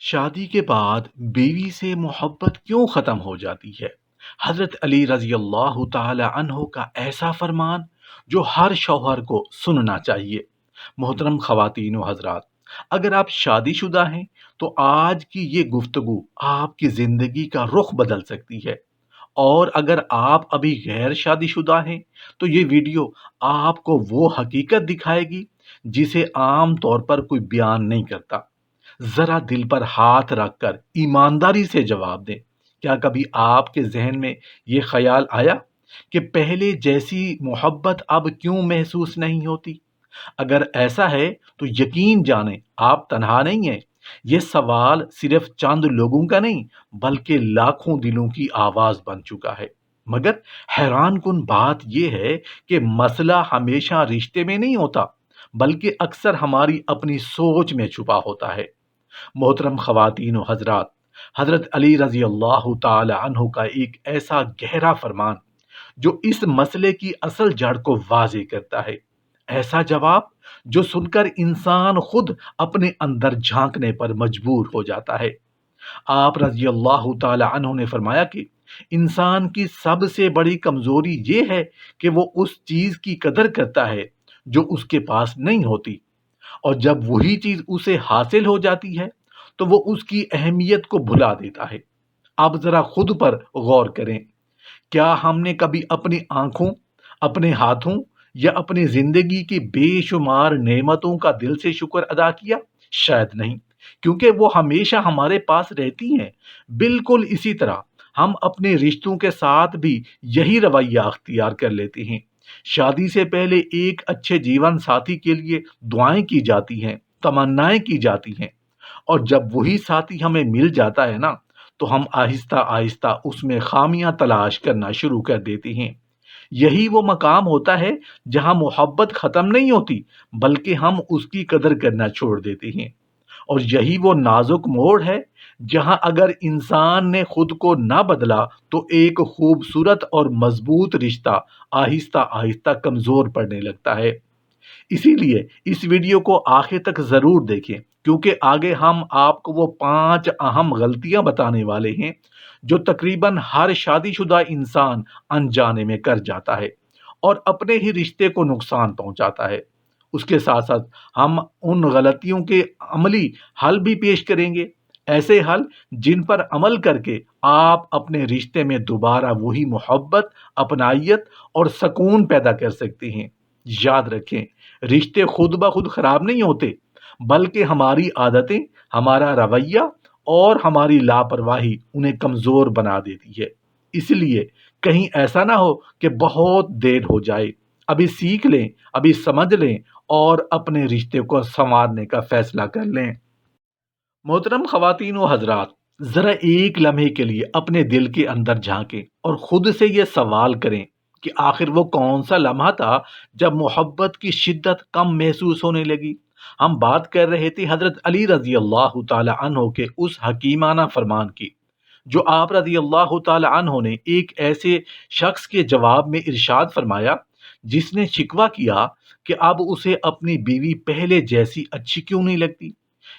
شادی کے بعد بیوی سے محبت کیوں ختم ہو جاتی ہے؟ حضرت علی رضی اللہ تعالی عنہ کا ایسا فرمان جو ہر شوہر کو سننا چاہیے۔ محترم خواتین و حضرات، اگر آپ شادی شدہ ہیں تو آج کی یہ گفتگو آپ کی زندگی کا رخ بدل سکتی ہے، اور اگر آپ ابھی غیر شادی شدہ ہیں تو یہ ویڈیو آپ کو وہ حقیقت دکھائے گی جسے عام طور پر کوئی بیان نہیں کرتا۔ ذرا دل پر ہاتھ رکھ کر ایمانداری سے جواب دیں، کیا کبھی آپ کے ذہن میں یہ خیال آیا کہ پہلے جیسی محبت اب کیوں محسوس نہیں ہوتی؟ اگر ایسا ہے تو یقین جانیں آپ تنہا نہیں ہیں۔ یہ سوال صرف چند لوگوں کا نہیں بلکہ لاکھوں دلوں کی آواز بن چکا ہے۔ مگر حیران کن بات یہ ہے کہ مسئلہ ہمیشہ رشتے میں نہیں ہوتا، بلکہ اکثر ہماری اپنی سوچ میں چھپا ہوتا ہے۔ محترم خواتین و حضرات، حضرت علی رضی اللہ تعالی عنہ کا ایک ایسا گہرا فرمان جو اس مسئلے کی اصل جڑ کو واضح کرتا ہے، ایسا جواب جو سن کر انسان خود اپنے اندر جھانکنے پر مجبور ہو جاتا ہے۔ آپ رضی اللہ تعالی عنہ نے فرمایا کہ انسان کی سب سے بڑی کمزوری یہ ہے کہ وہ اس چیز کی قدر کرتا ہے جو اس کے پاس نہیں ہوتی، اور جب وہی چیز اسے حاصل ہو جاتی ہے تو وہ اس کی اہمیت کو بھلا دیتا ہے۔ اب ذرا خود پر غور کریں، کیا ہم نے کبھی اپنی آنکھوں، اپنے ہاتھوں یا اپنی زندگی کی بے شمار نعمتوں کا دل سے شکر ادا کیا؟ شاید نہیں، کیونکہ وہ ہمیشہ ہمارے پاس رہتی ہیں۔ بالکل اسی طرح ہم اپنے رشتوں کے ساتھ بھی یہی رویہ اختیار کر لیتے ہیں۔ شادی سے پہلے ایک اچھے جیون ساتھی کے لیے دعائیں کی جاتی ہیں، تمنائیں کی جاتی ہیں، اور جب وہی ساتھی ہمیں مل جاتا ہے نا تو ہم آہستہ آہستہ اس میں خامیاں تلاش کرنا شروع کر دیتے ہیں۔ یہی وہ مقام ہوتا ہے جہاں محبت ختم نہیں ہوتی بلکہ ہم اس کی قدر کرنا چھوڑ دیتے ہیں، اور یہی وہ نازک موڑ ہے جہاں اگر انسان نے خود کو نہ بدلا تو ایک خوبصورت اور مضبوط رشتہ آہستہ آہستہ کمزور پڑنے لگتا ہے۔ اسی لیے اس ویڈیو کو آخر تک ضرور دیکھیں، کیونکہ آگے ہم آپ کو وہ 5 اہم غلطیاں بتانے والے ہیں جو تقریباً ہر شادی شدہ انسان انجانے میں کر جاتا ہے اور اپنے ہی رشتے کو نقصان پہنچاتا ہے۔ اس کے ساتھ ساتھ ہم ان غلطیوں کے عملی حل بھی پیش کریں گے، ایسے حل جن پر عمل کر کے آپ اپنے رشتے میں دوبارہ وہی محبت، اپنائیت اور سکون پیدا کر سکتے ہیں۔ یاد رکھیں، رشتے خود بخود خراب نہیں ہوتے، بلکہ ہماری عادتیں، ہمارا رویہ اور ہماری لاپرواہی انہیں کمزور بنا دیتی ہے۔ اس لیے کہیں ایسا نہ ہو کہ بہت دیر ہو جائے۔ ابھی سیکھ لیں، ابھی سمجھ لیں اور اپنے رشتے کو سنوارنے کا فیصلہ کر لیں۔ محترم خواتین و حضرات، ذرا ایک لمحے کے لیے اپنے دل کے اندر جھانکیں اور خود سے یہ سوال کریں کہ آخر وہ کون سا لمحہ تھا جب محبت کی شدت کم محسوس ہونے لگی۔ ہم بات کر رہے تھے حضرت علی رضی اللہ تعالی عنہ کے اس حکیمانہ فرمان کی جو آپ رضی اللہ تعالی عنہ نے ایک ایسے شخص کے جواب میں ارشاد فرمایا جس نے شکوہ کیا کہ اب اسے اپنی بیوی پہلے جیسی اچھی کیوں نہیں لگتی۔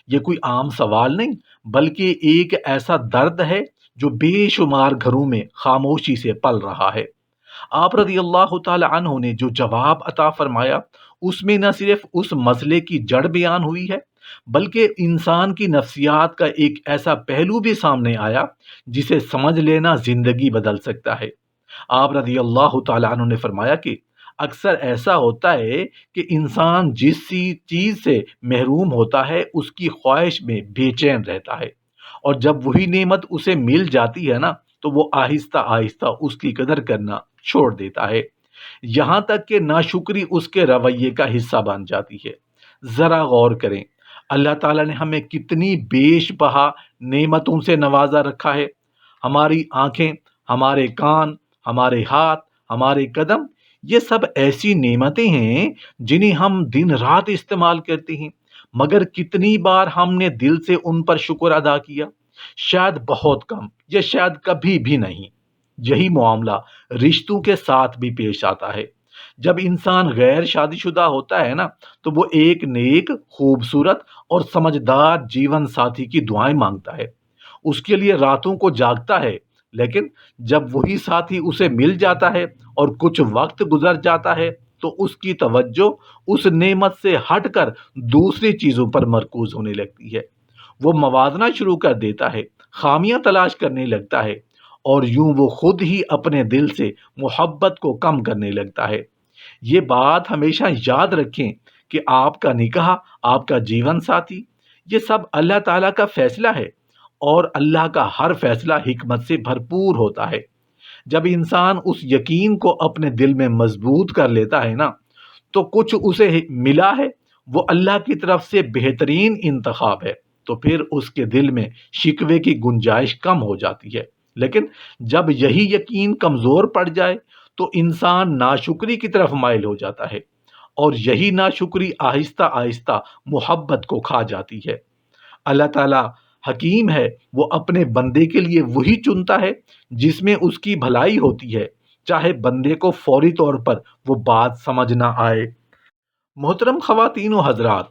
یہ کوئی عام سوال نہیں بلکہ ایک ایسا درد ہے جو بے شمار گھروں میں خاموشی سے پل رہا ہے۔ آپ رضی اللہ تعالی عنہ نے جو جواب عطا فرمایا اس میں نہ صرف اس مسئلے کی جڑ بیان ہوئی ہے بلکہ انسان کی نفسیات کا ایک ایسا پہلو بھی سامنے آیا جسے سمجھ لینا زندگی بدل سکتا ہے۔ آپ رضی اللہ تعالی عنہ نے فرمایا کہ اکثر ایسا ہوتا ہے کہ انسان جس چیز سے محروم ہوتا ہے اس کی خواہش میں بے چین رہتا ہے، اور جب وہی نعمت اسے مل جاتی ہے نا تو وہ آہستہ آہستہ اس کی قدر کرنا چھوڑ دیتا ہے، یہاں تک کہ ناشکری اس کے رویے کا حصہ بن جاتی ہے۔ ذرا غور کریں، اللہ تعالیٰ نے ہمیں کتنی بیش بہا نعمتوں سے نوازا رکھا ہے۔ ہماری آنکھیں، ہمارے کان، ہمارے ہاتھ، ہمارے قدم، یہ سب ایسی نعمتیں ہیں جنہیں ہم دن رات استعمال کرتے ہیں، مگر کتنی بار ہم نے دل سے ان پر شکر ادا کیا؟ شاید بہت کم، یا شاید کبھی بھی نہیں۔ یہی معاملہ رشتوں کے ساتھ بھی پیش آتا ہے۔ جب انسان غیر شادی شدہ ہوتا ہے نا، تو وہ ایک نیک، خوبصورت اور سمجھدار جیون ساتھی کی دعائیں مانگتا ہے، اس کے لیے راتوں کو جاگتا ہے، لیکن جب وہی ساتھی اسے مل جاتا ہے اور کچھ وقت گزر جاتا ہے تو اس کی توجہ اس نعمت سے ہٹ کر دوسری چیزوں پر مرکوز ہونے لگتی ہے۔ وہ موازنہ شروع کر دیتا ہے، خامیاں تلاش کرنے لگتا ہے، اور یوں وہ خود ہی اپنے دل سے محبت کو کم کرنے لگتا ہے۔ یہ بات ہمیشہ یاد رکھیں کہ آپ کا نکاح، آپ کا جیون ساتھی، یہ سب اللہ تعالیٰ کا فیصلہ ہے، اور اللہ کا ہر فیصلہ حکمت سے بھرپور ہوتا ہے۔ جب انسان اس یقین کو اپنے دل میں مضبوط کر لیتا ہے نا، تو کچھ اسے ملا ہے وہ اللہ کی طرف سے بہترین انتخاب ہے، تو پھر اس کے دل میں شکوے کی گنجائش کم ہو جاتی ہے۔ لیکن جب یہی یقین کمزور پڑ جائے تو انسان ناشکری کی طرف مائل ہو جاتا ہے، اور یہی ناشکری آہستہ آہستہ محبت کو کھا جاتی ہے۔ اللہ تعالیٰ حکیم ہے، وہ اپنے بندے کے لیے وہی چنتا ہے جس میں اس کی بھلائی ہوتی ہے، چاہے بندے کو فوری طور پر وہ بات سمجھ نہ آئے۔ محترم خواتین و حضرات،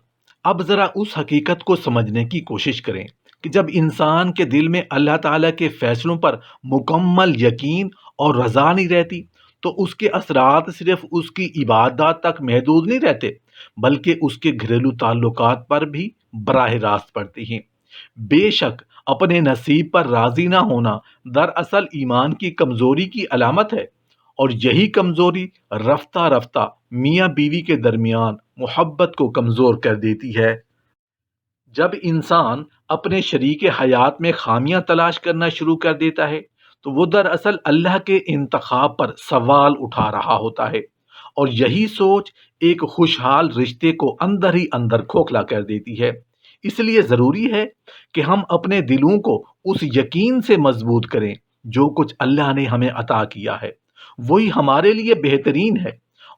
اب ذرا اس حقیقت کو سمجھنے کی کوشش کریں کہ جب انسان کے دل میں اللہ تعالیٰ کے فیصلوں پر مکمل یقین اور رضا نہیں رہتی، تو اس کے اثرات صرف اس کی عبادات تک محدود نہیں رہتے، بلکہ اس کے گھریلو تعلقات پر بھی براہ راست پڑتی ہیں۔ بے شک اپنے نصیب پر راضی نہ ہونا دراصل ایمان کی کمزوری کی علامت ہے، اور یہی کمزوری رفتہ رفتہ میاں بیوی کے درمیان محبت کو کمزور کر دیتی ہے۔ جب انسان اپنے شریک حیات میں خامیاں تلاش کرنا شروع کر دیتا ہے تو وہ دراصل اللہ کے انتخاب پر سوال اٹھا رہا ہوتا ہے، اور یہی سوچ ایک خوشحال رشتے کو اندر ہی اندر کھوکھلا کر دیتی ہے۔ اس لیے ضروری ہے کہ ہم اپنے دلوں کو اس یقین سے مضبوط کریں جو کچھ اللہ نے ہمیں عطا کیا ہے وہی ہمارے لیے بہترین ہے،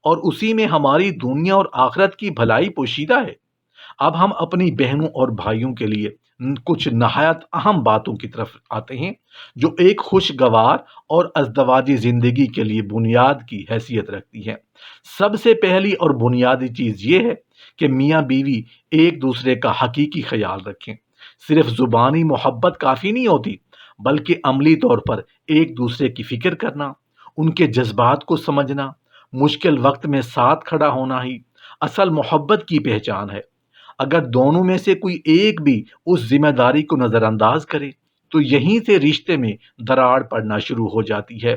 اور اسی میں ہماری دنیا اور آخرت کی بھلائی پوشیدہ ہے۔ اب ہم اپنی بہنوں اور بھائیوں کے لیے کچھ نہایت اہم باتوں کی طرف آتے ہیں جو ایک خوشگوار اور ازدواجی زندگی کے لیے بنیاد کی حیثیت رکھتی ہیں۔ سب سے پہلی اور بنیادی چیز یہ ہے کہ میاں بیوی ایک دوسرے کا حقیقی خیال رکھیں۔ صرف زبانی محبت کافی نہیں ہوتی، بلکہ عملی طور پر ایک دوسرے کی فکر کرنا، ان کے جذبات کو سمجھنا، مشکل وقت میں ساتھ کھڑا ہونا ہی اصل محبت کی پہچان ہے۔ اگر دونوں میں سے کوئی ایک بھی اس ذمہ داری کو نظر انداز کرے تو یہیں سے رشتے میں دراڑ پڑنا شروع ہو جاتی ہے۔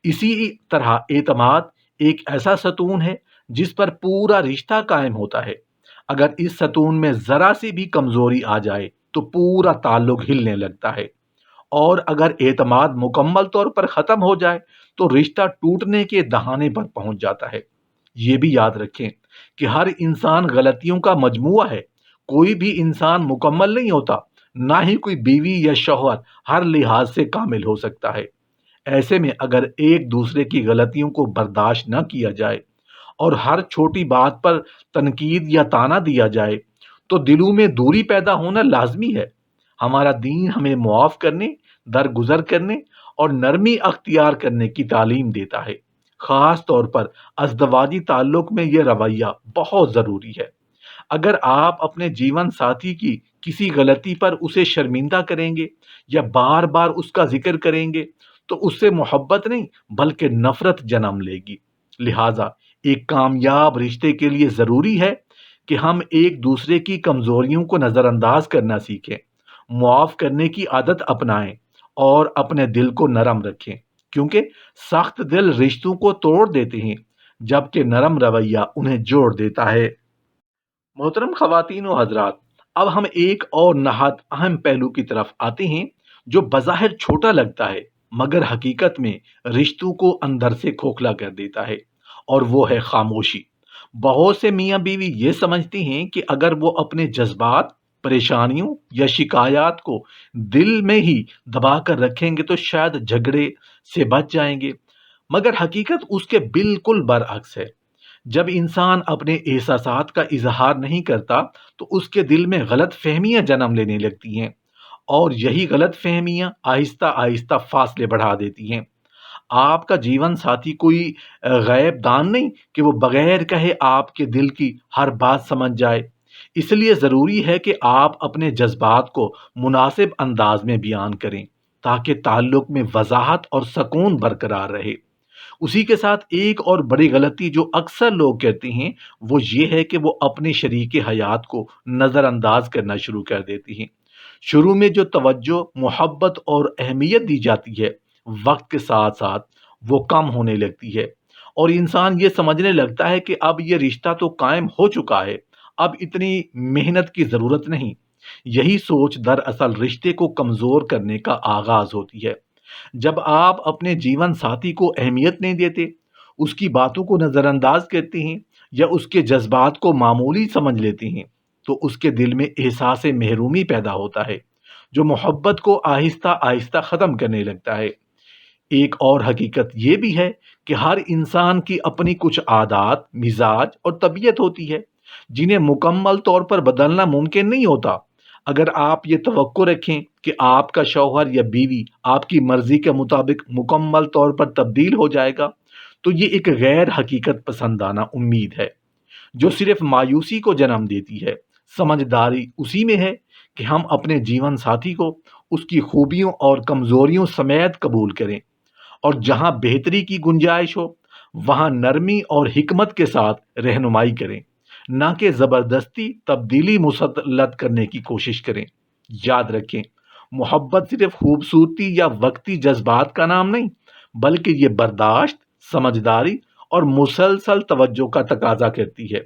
اسی طرح اعتماد ایک ایسا ستون ہے جس پر پورا رشتہ قائم ہوتا ہے۔ اگر اس ستون میں ذرا سی بھی کمزوری آ جائے تو پورا تعلق ہلنے لگتا ہے، اور اگر اعتماد مکمل طور پر ختم ہو جائے تو رشتہ ٹوٹنے کے دہانے پر پہنچ جاتا ہے۔ یہ بھی یاد رکھیں کہ ہر انسان غلطیوں کا مجموعہ ہے، کوئی بھی انسان مکمل نہیں ہوتا، نہ ہی کوئی بیوی یا شوہر ہر لحاظ سے کامل ہو سکتا ہے۔ ایسے میں اگر ایک دوسرے کی غلطیوں کو برداشت نہ کیا جائے اور ہر چھوٹی بات پر تنقید یا تانا دیا جائے تو دلوں میں دوری پیدا ہونا لازمی ہے۔ ہمارا دین ہمیں معاف کرنے، درگزر کرنے اور نرمی اختیار کرنے کی تعلیم دیتا ہے۔ خاص طور پر ازدواجی تعلق میں یہ رویہ بہت ضروری ہے۔ اگر آپ اپنے جیون ساتھی کی کسی غلطی پر اسے شرمندہ کریں گے یا بار بار اس کا ذکر کریں گے تو اس سے محبت نہیں بلکہ نفرت جنم لے گی۔ لہٰذا ایک کامیاب رشتے کے لیے ضروری ہے کہ ہم ایک دوسرے کی کمزوریوں کو نظر انداز کرنا سیکھیں، معاف کرنے کی عادت اپنائیں، اور اپنے دل کو نرم رکھیں، کیونکہ سخت دل رشتوں کو توڑ دیتے ہیں جبکہ نرم رویہ انہیں جوڑ دیتا ہے۔ محترم خواتین و حضرات، اب ہم ایک اور نہایت اہم پہلو کی طرف آتے ہیں جو بظاہر چھوٹا لگتا ہے مگر حقیقت میں رشتوں کو اندر سے کھوکھلا کر دیتا ہے، اور وہ ہے خاموشی۔ بہت سے میاں بیوی یہ سمجھتے ہیں کہ اگر وہ اپنے جذبات، پریشانیوں یا شکایات کو دل میں ہی دبا کر رکھیں گے تو شاید جھگڑے سے بچ جائیں گے، مگر حقیقت اس کے بالکل برعکس ہے۔ جب انسان اپنے احساسات کا اظہار نہیں کرتا تو اس کے دل میں غلط فہمیاں جنم لینے لگتی ہیں، اور یہی غلط فہمیاں آہستہ آہستہ فاصلے بڑھا دیتی ہیں۔ آپ کا جیون ساتھی کوئی غیب دان نہیں کہ وہ بغیر کہے آپ کے دل کی ہر بات سمجھ جائے۔ اس لیے ضروری ہے کہ آپ اپنے جذبات کو مناسب انداز میں بیان کریں تاکہ تعلق میں وضاحت اور سکون برقرار رہے۔ اسی کے ساتھ ایک اور بڑی غلطی جو اکثر لوگ کرتے ہیں وہ یہ ہے کہ وہ اپنے شریک حیات کو نظر انداز کرنا شروع کر دیتی ہیں۔ شروع میں جو توجہ، محبت اور اہمیت دی جاتی ہے، وقت کے ساتھ ساتھ وہ کم ہونے لگتی ہے، اور انسان یہ سمجھنے لگتا ہے کہ اب یہ رشتہ تو قائم ہو چکا ہے، اب اتنی محنت کی ضرورت نہیں۔ یہی سوچ دراصل رشتے کو کمزور کرنے کا آغاز ہوتی ہے۔ جب آپ اپنے جیون ساتھی کو اہمیت نہیں دیتے، اس کی باتوں کو نظر انداز کرتے ہیں یا اس کے جذبات کو معمولی سمجھ لیتے ہیں، تو اس کے دل میں احساس محرومی پیدا ہوتا ہے جو محبت کو آہستہ آہستہ ختم کرنے لگتا ہے۔ ایک اور حقیقت یہ بھی ہے کہ ہر انسان کی اپنی کچھ عادات، مزاج اور طبیعت ہوتی ہے جنہیں مکمل طور پر بدلنا ممکن نہیں ہوتا۔ اگر آپ یہ توقع رکھیں کہ آپ کا شوہر یا بیوی آپ کی مرضی کے مطابق مکمل طور پر تبدیل ہو جائے گا، تو یہ ایک غیر حقیقت پسندانہ امید ہے جو صرف مایوسی کو جنم دیتی ہے۔ سمجھداری اسی میں ہے کہ ہم اپنے جیون ساتھی کو اس کی خوبیوں اور کمزوریوں سمیت قبول کریں، اور جہاں بہتری کی گنجائش ہو وہاں نرمی اور حکمت کے ساتھ رہنمائی کریں، نہ کہ زبردستی تبدیلی مسلط کرنے کی کوشش کریں۔ یاد رکھیں، محبت صرف خوبصورتی یا وقتی جذبات کا نام نہیں، بلکہ یہ برداشت، سمجھداری اور مسلسل توجہ کا تقاضا کرتی ہے۔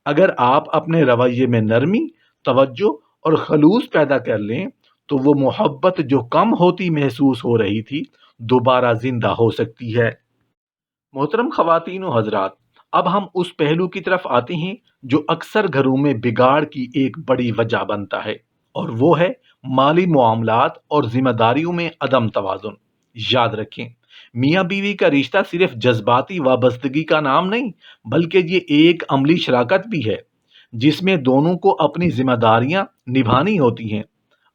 اگر آپ اپنے رویے میں نرمی، توجہ اور خلوص پیدا کر لیں تو وہ محبت جو کم ہوتی محسوس ہو رہی تھی دوبارہ زندہ ہو سکتی ہے۔ محترم خواتین و حضرات، اب ہم اس پہلو کی طرف آتے ہیں جو اکثر گھروں میں بگاڑ کی ایک بڑی وجہ بنتا ہے، اور وہ ہے مالی معاملات اور ذمہ داریوں میں عدم توازن۔ یاد رکھیں، میاں بیوی کا رشتہ صرف جذباتی وابستگی کا نام نہیں، بلکہ یہ ایک عملی شراکت بھی ہے جس میں دونوں کو اپنی ذمہ داریاں نبھانی ہوتی ہیں۔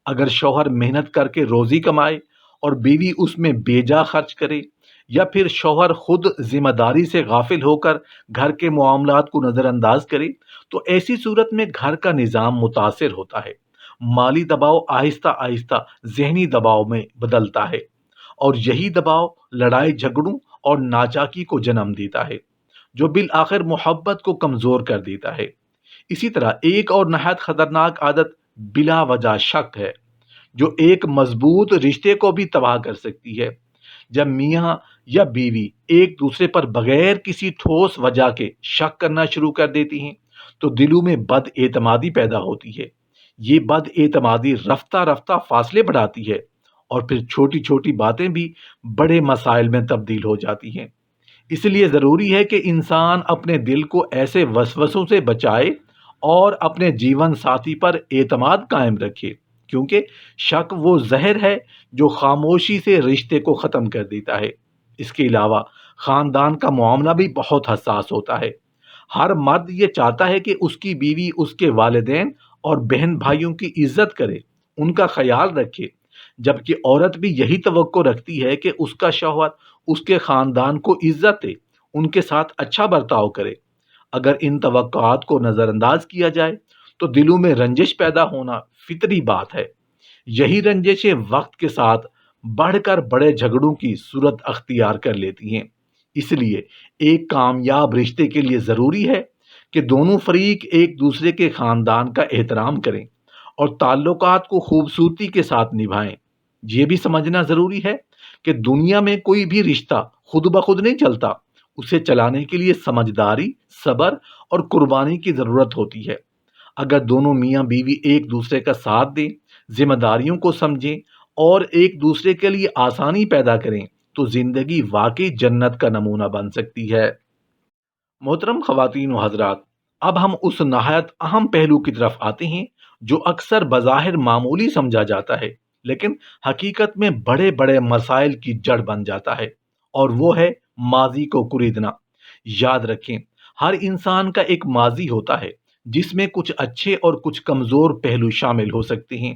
اگر شوہر محنت کر کے روزی کمائے اور بیوی اس میں بے جا خرچ کرے، یا پھر شوہر خود ذمہ داری سے غافل ہو کر گھر کے معاملات کو نظر انداز کرے، تو ایسی صورت میں گھر کا نظام متاثر ہوتا ہے۔ مالی دباؤ آہستہ آہستہ ذہنی دباؤ میں بدلتا ہے، اور یہی دباؤ لڑائی جھگڑوں اور ناچاکی کو جنم دیتا ہے جو بالآخر محبت کو کمزور کر دیتا ہے۔ اسی طرح ایک اور نہایت خطرناک عادت بلا وجہ شک ہے جو ایک مضبوط رشتے کو بھی تباہ کر سکتی ہے۔ جب میاں یا بیوی ایک دوسرے پر بغیر کسی ٹھوس وجہ کے شک کرنا شروع کر دیتی ہیں تو دلوں میں بد اعتمادی پیدا ہوتی ہے۔ یہ بد اعتمادی رفتہ رفتہ فاصلے بڑھاتی ہے، اور پھر چھوٹی چھوٹی باتیں بھی بڑے مسائل میں تبدیل ہو جاتی ہیں۔ اس لیے ضروری ہے کہ انسان اپنے دل کو ایسے وسوسوں سے بچائے اور اپنے جیون ساتھی پر اعتماد قائم رکھے، کیونکہ شک وہ زہر ہے جو خاموشی سے رشتے کو ختم کر دیتا ہے۔ اس کے علاوہ خاندان کا معاملہ بھی بہت حساس ہوتا ہے۔ ہر مرد یہ چاہتا ہے کہ اس کی بیوی اس کے والدین اور بہن بھائیوں کی عزت کرے، ان کا خیال رکھے، جبکہ عورت بھی یہی توقع رکھتی ہے کہ اس کا شوہر اس کے خاندان کو عزت دے، ان کے ساتھ اچھا برتاؤ کرے۔ اگر ان توقعات کو نظر انداز کیا جائے تو دلوں میں رنجش پیدا ہونا فطری بات ہے۔ یہی رنجشیں وقت کے ساتھ بڑھ کر بڑے جھگڑوں کی صورت اختیار کر لیتی ہیں۔ اس لیے ایک کامیاب رشتے کے لیے ضروری ہے کہ دونوں فریق ایک دوسرے کے خاندان کا احترام کریں اور تعلقات کو خوبصورتی کے ساتھ نبھائیں۔ یہ بھی سمجھنا ضروری ہے کہ دنیا میں کوئی بھی رشتہ خود بخود نہیں چلتا، اسے چلانے کے لیے سمجھداری، صبر اور قربانی کی ضرورت ہوتی ہے۔ اگر دونوں میاں بیوی ایک دوسرے کا ساتھ دیں، ذمہ داریوں کو سمجھیں اور ایک دوسرے کے لیے آسانی پیدا کریں تو زندگی واقعی جنت کا نمونہ بن سکتی ہے۔ محترم خواتین و حضرات، اب ہم اس نہایت اہم پہلو کی طرف آتے ہیں جو اکثر بظاہر معمولی سمجھا جاتا ہے لیکن حقیقت میں بڑے بڑے مسائل کی جڑ بن جاتا ہے، اور وہ ہے ماضی کو کریدنا۔ یاد رکھیں، ہر انسان کا ایک ماضی ہوتا ہے جس میں کچھ اچھے اور کچھ کمزور پہلو شامل ہو سکتے ہیں،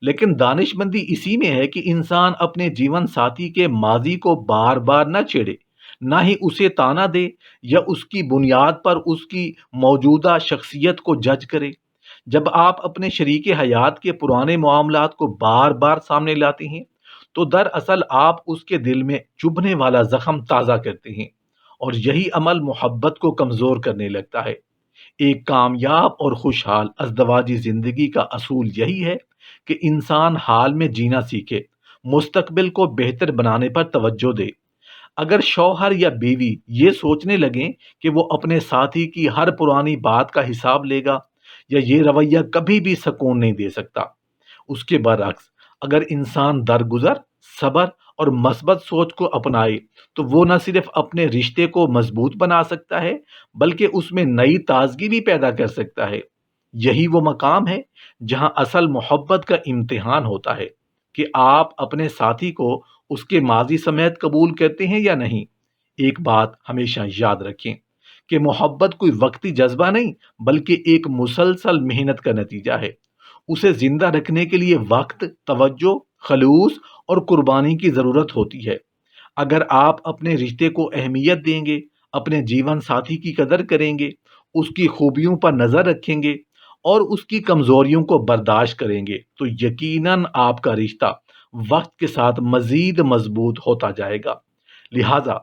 لیکن دانشمندی اسی میں ہے کہ انسان اپنے جیون ساتھی کے ماضی کو بار بار نہ چھیڑے، نہ ہی اسے تانا دے یا اس کی بنیاد پر اس کی موجودہ شخصیت کو جج کرے۔ جب آپ اپنے شریک حیات کے پرانے معاملات کو بار بار سامنے لاتے ہیں تو دراصل آپ اس کے دل میں چبھنے والا زخم تازہ کرتے ہیں، اور یہی عمل محبت کو کمزور کرنے لگتا ہے۔ ایک کامیاب اور خوشحال ازدواجی زندگی کا اصول یہی ہے کہ انسان حال میں جینا سیکھے، مستقبل کو بہتر بنانے پر توجہ دے۔ اگر شوہر یا بیوی یہ سوچنے لگیں کہ وہ اپنے ساتھی کی ہر پرانی بات کا حساب لے گا، یا یہ رویہ کبھی بھی سکون نہیں دے سکتا۔ اس کے برعکس، اگر انسان درگزر، صبر اور مثبت سوچ کو اپنائے تو وہ نہ صرف اپنے رشتے کو مضبوط بنا سکتا ہے بلکہ اس میں نئی تازگی بھی پیدا کر سکتا ہے۔ یہی وہ مقام ہے جہاں اصل محبت کا امتحان ہوتا ہے کہ آپ اپنے ساتھی کو اس کے ماضی سمیت قبول کرتے ہیں یا نہیں۔ ایک بات ہمیشہ یاد رکھیں کہ محبت کوئی وقتی جذبہ نہیں بلکہ ایک مسلسل محنت کا نتیجہ ہے۔ اسے زندہ رکھنے کے لیے وقت، توجہ، خلوص اور قربانی کی ضرورت ہوتی ہے۔ اگر آپ اپنے رشتے کو اہمیت دیں گے، اپنے جیون ساتھی کی قدر کریں گے، اس کی خوبیوں پر نظر رکھیں گے اور اس کی کمزوریوں کو برداشت کریں گے تو یقیناً آپ کا رشتہ وقت کے ساتھ مزید مضبوط ہوتا جائے گا۔ لہٰذا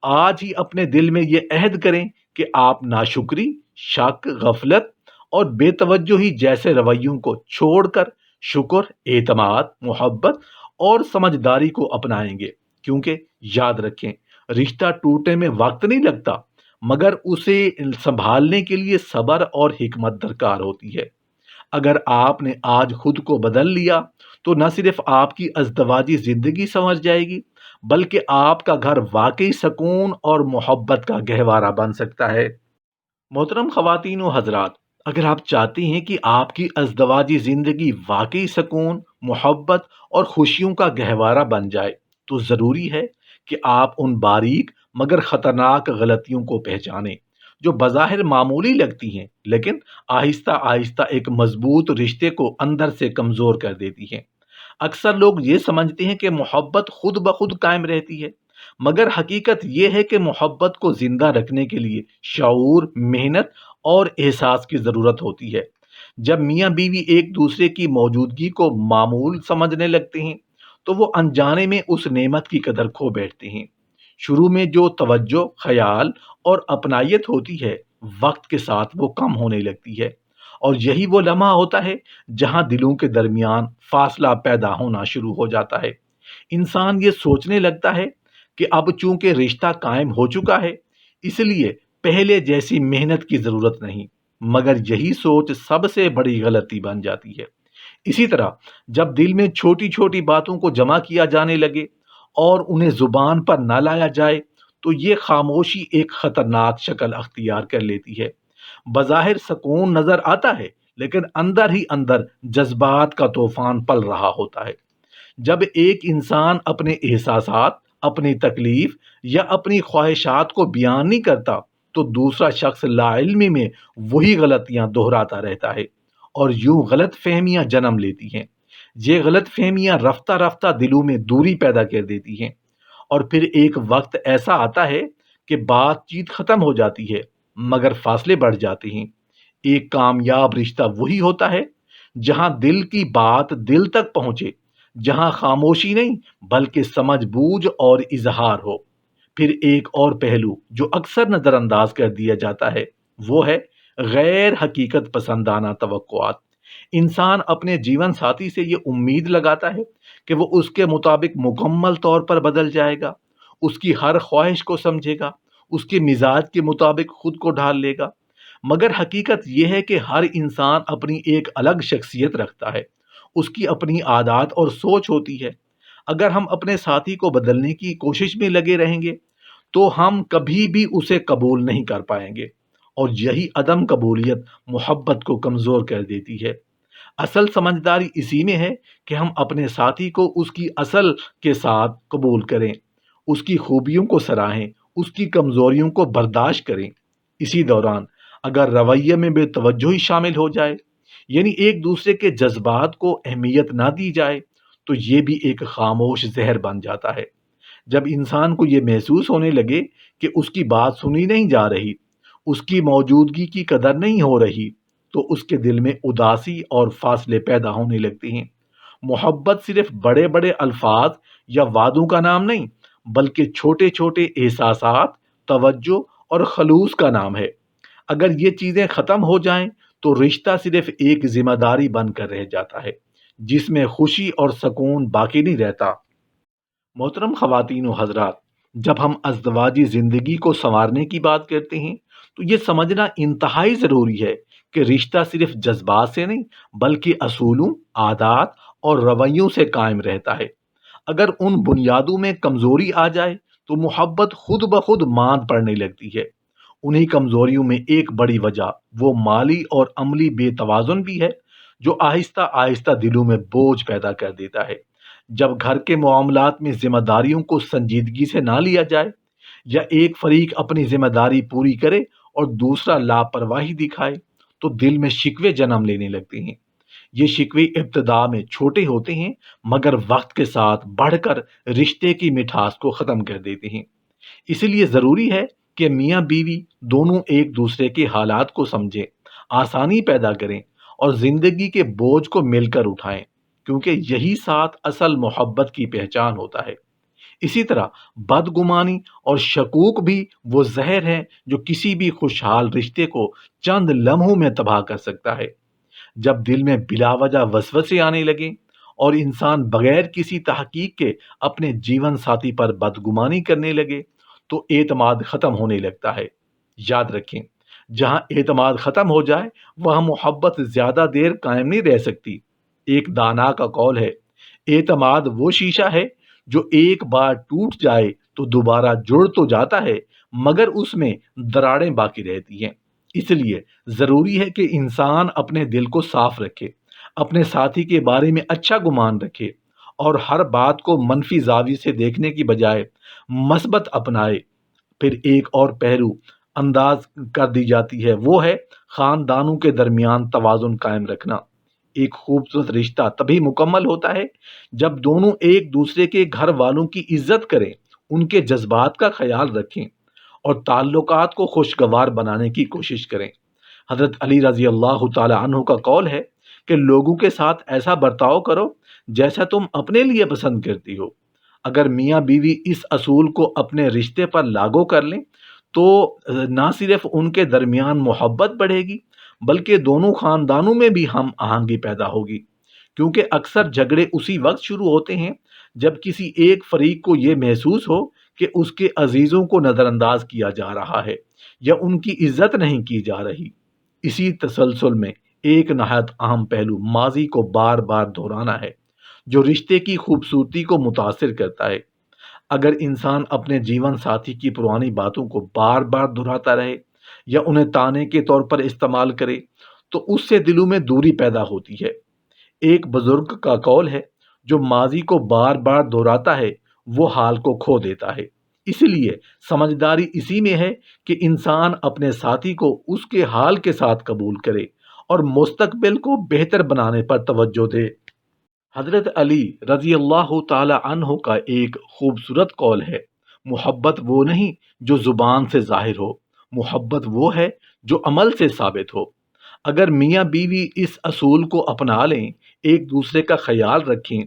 آج ہی اپنے دل میں یہ عہد کریں کہ آپ ناشکری، شک، غفلت اور بے توجہی جیسے رویوں کو چھوڑ کر شکر، اعتماد، محبت اور سمجھداری کو اپنائیں گے، کیونکہ یاد رکھیں رشتہ ٹوٹنے میں وقت نہیں لگتا مگر اسے سنبھالنے کے لیے صبر اور حکمت درکار ہوتی ہے۔ اگر آپ نے آج خود کو بدل لیا تو نہ صرف آپ کی ازدواجی زندگی سنور جائے گی بلکہ آپ کا گھر واقعی سکون اور محبت کا گہوارہ بن سکتا ہے۔ محترم خواتین و حضرات، اگر آپ چاہتے ہیں کہ آپ کی ازدواجی زندگی واقعی سکون، محبت اور خوشیوں کا گہوارہ بن جائے تو ضروری ہے کہ آپ ان باریک مگر خطرناک غلطیوں کو پہچانیں جو بظاہر معمولی لگتی ہیں لیکن آہستہ آہستہ ایک مضبوط رشتے کو اندر سے کمزور کر دیتی ہیں۔ اکثر لوگ یہ سمجھتے ہیں کہ محبت خود بخود قائم رہتی ہے، مگر حقیقت یہ ہے کہ محبت کو زندہ رکھنے کے لیے شعور، محنت اور احساس کی ضرورت ہوتی ہے۔ جب میاں بیوی ایک دوسرے کی موجودگی کو معمول سمجھنے لگتے ہیں تو وہ انجانے میں اس نعمت کی قدر کھو بیٹھتے ہیں۔ شروع میں جو توجہ، خیال اور اپنائیت ہوتی ہے وقت کے ساتھ وہ کم ہونے لگتی ہے، اور یہی وہ لمحہ ہوتا ہے جہاں دلوں کے درمیان فاصلہ پیدا ہونا شروع ہو جاتا ہے۔ انسان یہ سوچنے لگتا ہے کہ اب چونکہ رشتہ قائم ہو چکا ہے اس لیے پہلے جیسی محنت کی ضرورت نہیں، مگر یہی سوچ سب سے بڑی غلطی بن جاتی ہے۔ اسی طرح جب دل میں چھوٹی چھوٹی باتوں کو جمع کیا جانے لگے اور انہیں زبان پر نہ لایا جائے تو یہ خاموشی ایک خطرناک شکل اختیار کر لیتی ہے۔ بظاہر سکون نظر آتا ہے لیکن اندر ہی اندر جذبات کا طوفان پل رہا ہوتا ہے۔ جب ایک انسان اپنے احساسات، اپنی تکلیف یا اپنی خواہشات کو بیان نہیں کرتا تو دوسرا شخص لا علمی میں وہی غلطیاں دہراتا رہتا ہے اور یوں غلط فہمیاں جنم لیتی ہیں۔ یہ غلط فہمیاں رفتہ رفتہ دلوں میں دوری پیدا کر دیتی ہیں، اور پھر ایک وقت ایسا آتا ہے کہ بات چیت ختم ہو جاتی ہے مگر فاصلے بڑھ جاتے ہیں۔ ایک کامیاب رشتہ وہی ہوتا ہے جہاں دل کی بات دل تک پہنچے، جہاں خاموشی نہیں بلکہ سمجھ بوجھ اور اظہار ہو۔ پھر ایک اور پہلو جو اکثر نظر انداز کر دیا جاتا ہے وہ ہے غیر حقیقت پسندانہ توقعات۔ انسان اپنے جیون ساتھی سے یہ امید لگاتا ہے کہ وہ اس کے مطابق مکمل طور پر بدل جائے گا، اس کی ہر خواہش کو سمجھے گا، اس کے مزاج کے مطابق خود کو ڈھال لے گا۔ مگر حقیقت یہ ہے کہ ہر انسان اپنی ایک الگ شخصیت رکھتا ہے، اس کی اپنی عادات اور سوچ ہوتی ہے۔ اگر ہم اپنے ساتھی کو بدلنے کی کوشش میں لگے رہیں گے تو ہم کبھی بھی اسے قبول نہیں کر پائیں گے، اور یہی عدم قبولیت محبت کو کمزور کر دیتی ہے۔ اصل سمجھداری اسی میں ہے کہ ہم اپنے ساتھی کو اس کی اصل کے ساتھ قبول کریں، اس کی خوبیوں کو سراہیں، اس کی کمزوریوں کو برداشت کریں۔ اسی دوران اگر رویے میں بے توجہی شامل ہو جائے یعنی ایک دوسرے کے جذبات کو اہمیت نہ دی جائے تو یہ بھی ایک خاموش زہر بن جاتا ہے۔ جب انسان کو یہ محسوس ہونے لگے کہ اس کی بات سنی نہیں جا رہی، اس کی موجودگی کی قدر نہیں ہو رہی، تو اس کے دل میں اداسی اور فاصلے پیدا ہونے لگتے ہیں۔ محبت صرف بڑے بڑے الفاظ یا وعدوں کا نام نہیں، بلکہ چھوٹے چھوٹے احساسات، توجہ اور خلوص کا نام ہے۔ اگر یہ چیزیں ختم ہو جائیں تو رشتہ صرف ایک ذمہ داری بن کر رہ جاتا ہے، جس میں خوشی اور سکون باقی نہیں رہتا۔ محترم خواتین و حضرات، جب ہم ازدواجی زندگی کو سنوارنے کی بات کرتے ہیں تو یہ سمجھنا انتہائی ضروری ہے کہ رشتہ صرف جذبات سے نہیں بلکہ اصولوں، عادات اور رویوں سے قائم رہتا ہے۔ اگر ان بنیادوں میں کمزوری آ جائے تو محبت خود بخود ماند پڑنے لگتی ہے۔ انہی کمزوریوں میں ایک بڑی وجہ وہ مالی اور عملی بے توازن بھی ہے، جو آہستہ آہستہ دلوں میں بوجھ پیدا کر دیتا ہے۔ جب گھر کے معاملات میں ذمہ داریوں کو سنجیدگی سے نہ لیا جائے، یا ایک فریق اپنی ذمہ داری پوری کرے اور دوسرا لاپرواہی دکھائے، تو دل میں شکوے جنم لینے لگتے ہیں۔ یہ شکوے ابتدا میں چھوٹے ہوتے ہیں، مگر وقت کے ساتھ بڑھ کر رشتے کی مٹھاس کو ختم کر دیتے ہیں۔ اسی لیے ضروری ہے کہ میاں بیوی دونوں ایک دوسرے کے حالات کو سمجھیں، آسانی پیدا کریں اور زندگی کے بوجھ کو مل کر اٹھائیں، کیونکہ یہی ساتھ اصل محبت کی پہچان ہوتا ہے۔ اسی طرح بدگمانی اور شکوک بھی وہ زہر ہے جو کسی بھی خوشحال رشتے کو چند لمحوں میں تباہ کر سکتا ہے۔ جب دل میں بلا وجہ وسوسے آنے لگے اور انسان بغیر کسی تحقیق کے اپنے جیون ساتھی پر بدگمانی کرنے لگے تو اعتماد ختم ہونے لگتا ہے۔ یاد رکھیں، جہاں اعتماد ختم ہو جائے وہاں محبت زیادہ دیر قائم نہیں رہ سکتی۔ ایک دانا کا قول ہے، اعتماد وہ شیشہ ہے جو ایک بار ٹوٹ جائے تو دوبارہ جڑ تو جاتا ہے، مگر اس میں دراڑیں باقی رہتی ہیں۔ اس لیے ضروری ہے کہ انسان اپنے دل کو صاف رکھے، اپنے ساتھی کے بارے میں اچھا گمان رکھے اور ہر بات کو منفی زاویے سے دیکھنے کی بجائے مثبت اپنائے۔ پھر ایک اور پہلو انداز کر دی جاتی ہے، وہ ہے خاندانوں کے درمیان توازن قائم رکھنا۔ ایک خوبصورت رشتہ تبھی مکمل ہوتا ہے جب دونوں ایک دوسرے کے گھر والوں کی عزت کریں، ان کے جذبات کا خیال رکھیں اور تعلقات کو خوشگوار بنانے کی کوشش کریں۔ حضرت علی رضی اللہ تعالی عنہ کا قول ہے کہ لوگوں کے ساتھ ایسا برتاؤ کرو جیسا تم اپنے لیے پسند کرتی ہو۔ اگر میاں بیوی اس اصول کو اپنے رشتے پر لاگو کر لیں تو نہ صرف ان کے درمیان محبت بڑھے گی بلکہ دونوں خاندانوں میں بھی ہم آہنگی پیدا ہوگی، کیونکہ اکثر جھگڑے اسی وقت شروع ہوتے ہیں جب کسی ایک فریق کو یہ محسوس ہو کہ اس کے عزیزوں کو نظر انداز کیا جا رہا ہے یا ان کی عزت نہیں کی جا رہی۔ اسی تسلسل میں ایک نہایت اہم پہلو ماضی کو بار بار دہرانا ہے، جو رشتے کی خوبصورتی کو متاثر کرتا ہے۔ اگر انسان اپنے جیون ساتھی کی پرانی باتوں کو بار بار دہراتا رہے یا انہیں تانے کے طور پر استعمال کرے تو اس سے دلوں میں دوری پیدا ہوتی ہے۔ ایک بزرگ کا قول ہے، جو ماضی کو بار بار دہراتا ہے وہ حال کو کھو دیتا ہے۔ اس لیے سمجھداری اسی میں ہے کہ انسان اپنے ساتھی کو اس کے حال کے ساتھ قبول کرے اور مستقبل کو بہتر بنانے پر توجہ دے۔ حضرت علی رضی اللہ تعالی عنہ کا ایک خوبصورت قول ہے، محبت وہ نہیں جو زبان سے ظاہر ہو، محبت وہ ہے جو عمل سے ثابت ہو۔ اگر میاں بیوی اس اصول کو اپنا لیں، ایک دوسرے کا خیال رکھیں،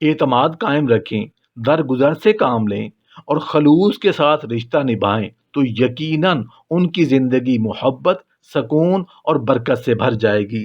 اعتماد قائم رکھیں، درگزر سے کام لیں اور خلوص کے ساتھ رشتہ نبھائیں تو یقیناً ان کی زندگی محبت، سکون اور برکت سے بھر جائے گی۔